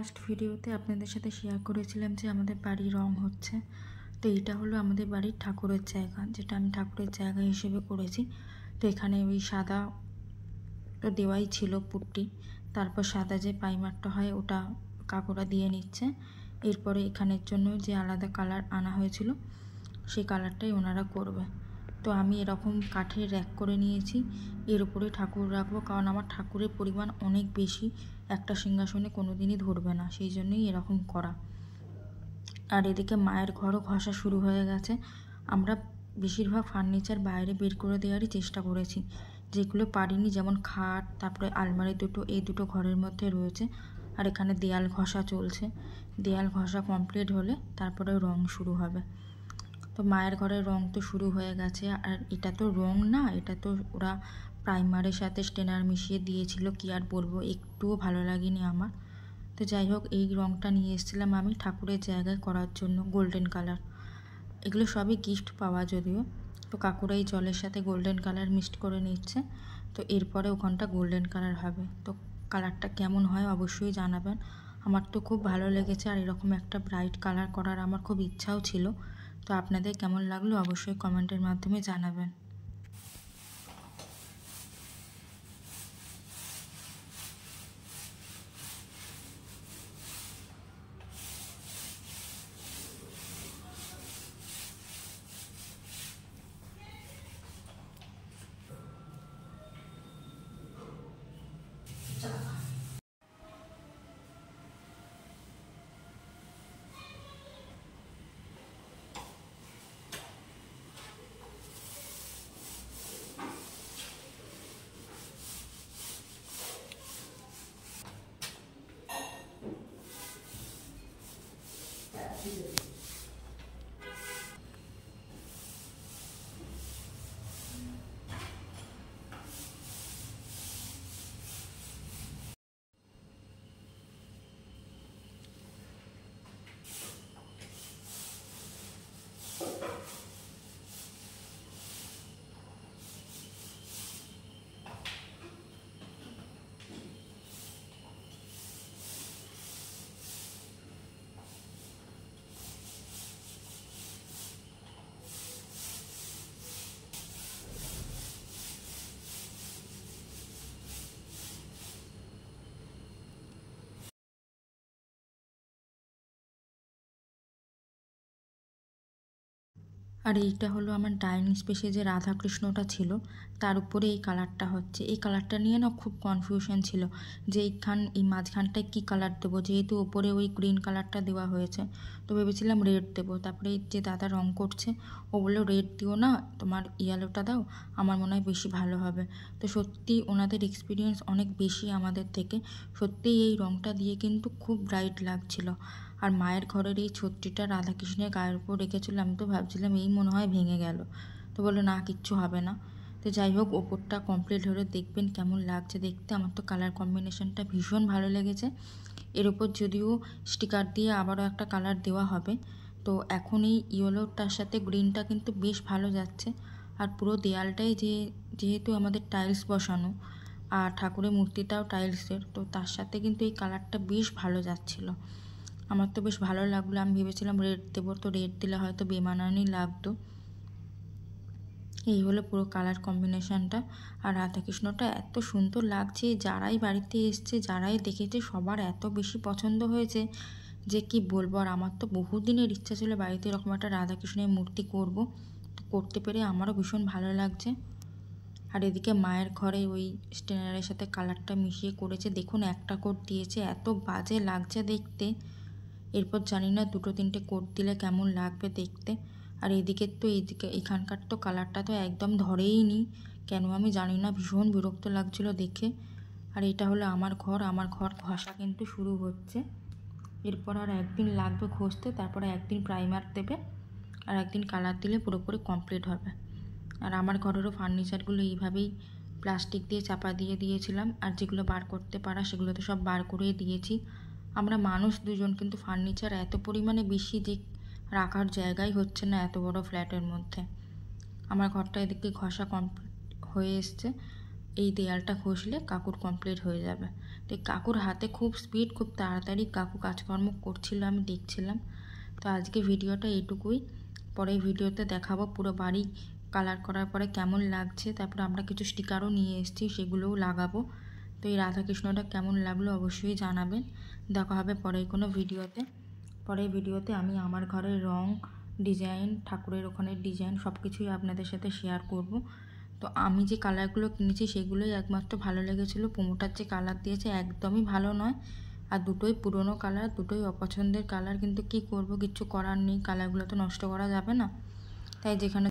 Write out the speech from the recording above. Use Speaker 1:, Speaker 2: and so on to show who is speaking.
Speaker 1: Last ভিডিওতে আপনাদের সাথে শেয়ার করেছিলাম যে আমাদের বাড়ি রং হচ্ছে। তো এইটা হলো আমাদের বাড়ির ঠাকুরের জায়গা, যেটা আমি ঠাকুরের জায়গা হিসেবে করেছি। তো এখানে ওই সাদা তো দেওয়াই ছিল পুট্টি, তারপর সাদা যে প্রাইমারটা হয় ওটা কাকুরা দিয়ে নিচ্ছে। এরপরে এখানের জন্য যে আলাদা কালার আনা হয়েছিল সেই কালারটাই ওনারা করবে। তো আমি এরকম কাঠের র্যাক করে নিয়েছি, এর উপরে ঠাকুর রাখবো, কারণ আমার ঠাকুরের পরিমাণ অনেক বেশি, একটা সিংহাসনে কোনো দিনই ধরবে না, সেই জন্যই এরকম করা। আর এদিকে মায়ের ঘরও ঘষা শুরু হয়ে গেছে। আমরা বেশিরভাগ ফার্নিচার বাইরে বের করে দেওয়ারই চেষ্টা করেছি, যেগুলো পারিনি, যেমন খাট, তারপরে আলমারি দুটো, এই দুটো ঘরের মধ্যে রয়েছে। আর এখানে দেয়াল ঘষা চলছে, দেয়াল ঘষা কমপ্লিট হলে তারপরে রং শুরু হবে। তো মায়ের ঘরের রং তো শুরু হয়ে গেছে। আর এটা তো রং না, এটা তো ওরা প্রাইমারের সাথে স্টেনার মিশিয়ে দিয়েছিল, কি আর বলবো, একটুও ভালো লাগেনি আমার। তো যাই হোক, এই রংটা নিয়ে এসেছিলাম আমি ঠাকুরের জায়গায় করার জন্য, গোল্ডেন কালার। এগুলো সবই গিফট পাওয়া যদিও। তো কাকুরা এই জলের সাথে গোল্ডেন কালার মিক্সড করে নিচ্ছে। তো এরপরে ওখানটা গোল্ডেন কালার হবে। তো কালারটা কেমন হয় অবশ্যই জানাবেন। আমার তো খুব ভালো লেগেছে, আর এরকম একটা ব্রাইট কালার করার আমার খুব ইচ্ছাও ছিল। তো আপনাদের কেমন লাগলো অবশ্যই কমেন্টের মাধ্যমে জানাবেন। আর এইটা হলো আমার ডাইনিং স্পেসে যে রাধাকৃষ্ণটা ছিল, তার উপরে এই কালারটা হচ্ছে। এই কালারটা নিয়ে না খুব কনফিউশন ছিল, যে এই মাঝখানটায় কী কালার দেবো, যেহেতু ওপরে ওই গ্রিন কালারটা দেওয়া হয়েছে। তো ভেবেছিলাম রেড দেবো, তারপরে এই যে দাদা রং করছে ও বললো রেড দিও না, তোমার ইয়েলোটা দাও, আমার মনে হয় বেশি ভালো হবে। তো সত্যি ওনাদের এক্সপিরিয়েন্স অনেক বেশি আমাদের থেকে, সত্যিই এই রংটা দিয়ে কিন্তু খুব ব্রাইট লাগছিল। আর মায়ের ঘরের এই ছত্রিটা রাধাকৃষ্ণের গায়ের উপর রেখেছিল, আমি তো ভাবছিলাম এই মনে হয় ভেঙে গেল। তো বললো না, কিচ্ছু হবে না। তো যাই হোক, ওপরটা কমপ্লিট হলে দেখবেন কেমন লাগছে দেখতে। আমার তো কালার কম্বিনেশনটা ভীষণ ভালো লেগেছে। এর ওপর যদিও স্টিকার দিয়ে আবারও একটা কালার দেওয়া হবে। তো এখন এই ইয়েলোটার সাথে গ্রিনটা কিন্তু বেশ ভালো যাচ্ছে। আর পুরো দেয়ালটাই যেহেতু আমাদের টাইলস বসানো, আর ঠাকুরের মূর্তিটাও টাইলসের, তো তার সাথে কিন্তু এই কালারটা বেশ ভালো যাচ্ছিলো। আমার তো বেশ ভালো লাগলো। আমি ভেবেছিলাম রেড দেবো, তো রেড দিলে হয়তো বেমানানই লাগতো। এই হলো পুরো কালার কম্বিনেশনটা। আর রাধাকৃষ্ণটা এত সুন্দর লাগছে, যারাই বাড়িতে এসছে, যারাই দেখেছে, সবার এত বেশি পছন্দ হয়েছে যে কি বলবো। আর আমার তো বহুদিনের ইচ্ছা ছিল বাড়িতে এরকম একটা রাধাকৃষ্ণের মূর্তি করব, তো করতে পেরে আমারও ভীষণ ভালো লাগছে। আর এদিকে মায়ের ঘরে ওই স্টেনারের সাথে কালারটা মিশিয়ে করেছে, দেখুন একটা কোট দিয়েছে, এত বাজে লাগছে দেখতে। এরপর জানি না 2-3টে কোট দিলে কেমন লাগবে দেখতে। আর এইদিকে এখানকার তো কালারটা তো একদম ধরেই নি, কেন আমি জানি না, ভীষণ বিরক্ত লাগছিল দেখে। আর এটা হলো আমার ঘর ঘষা কিন্তু শুরু হচ্ছে। এরপর আর একদিন লাগবে ঘষতে, তারপরে একদিন প্রাইমার দেবে, আর একদিন কালার দিলে পুরোপুরি কমপ্লিট হবে। আর আমার ঘরেরও ফার্নিচারগুলো এইভাবেই প্লাস্টিক দিয়ে চাপা দিয়ে দিয়েছিলাম, আর যেগুলো বার করতে পারা সেগুলো তো সব বার করেই দিয়েছি। আমরা মানুষ দুজন, কিন্তু ফার্নিচার এত পরিমাণে বেশি যে রাখার জায়গাই হচ্ছে না এত বড় ফ্ল্যাটের মধ্যে। আমার ঘরটা এদিকে ঘষা কমপ্লিট হয়ে এসছে। এই দেয়ালটা ঘষলে কাকুর কমপ্লিট হয়ে যাবে। তো কাকুর হাতে খুব স্পিড, খুব তাড়াতাড়ি কাকু কাজকর্ম করছিল, আমি দেখছিলাম। তো আজকে ভিডিওটা এইটুকুই, পরে ভিডিওতে দেখাবো পুরো বাড়ি কালার করার পরে কেমন লাগছে। তারপরে আমরা কিছু স্টিকারও নিয়ে এসেছি, সেগুলোও লাগাবো। তো এই রাধাকৃষ্ণটা কেমন লাগলো অবশ্যই জানাবেন। দেখা হবে পরের কোনো ভিডিওতে। পরের ভিডিওতে আমি আমার ঘরের রং, ডিজাইন, ঠাকুরের ওখানের ডিজাইন সব কিছুই আপনাদের সাথে শেয়ার করব। তো আমি যে কালারগুলো কিনেছি সেগুলোই একমাত্র ভালো লেগেছিলো। প্রমোটার যে কালার দিয়েছে একদমই ভালো নয়, আর দুটোই পুরনো কালার, দুটোই অপছন্দের কালার। কিন্তু কি করব, কিচ্ছু করার নেই, কালারগুলো তো নষ্ট করা যাবে না। তাই যেখানে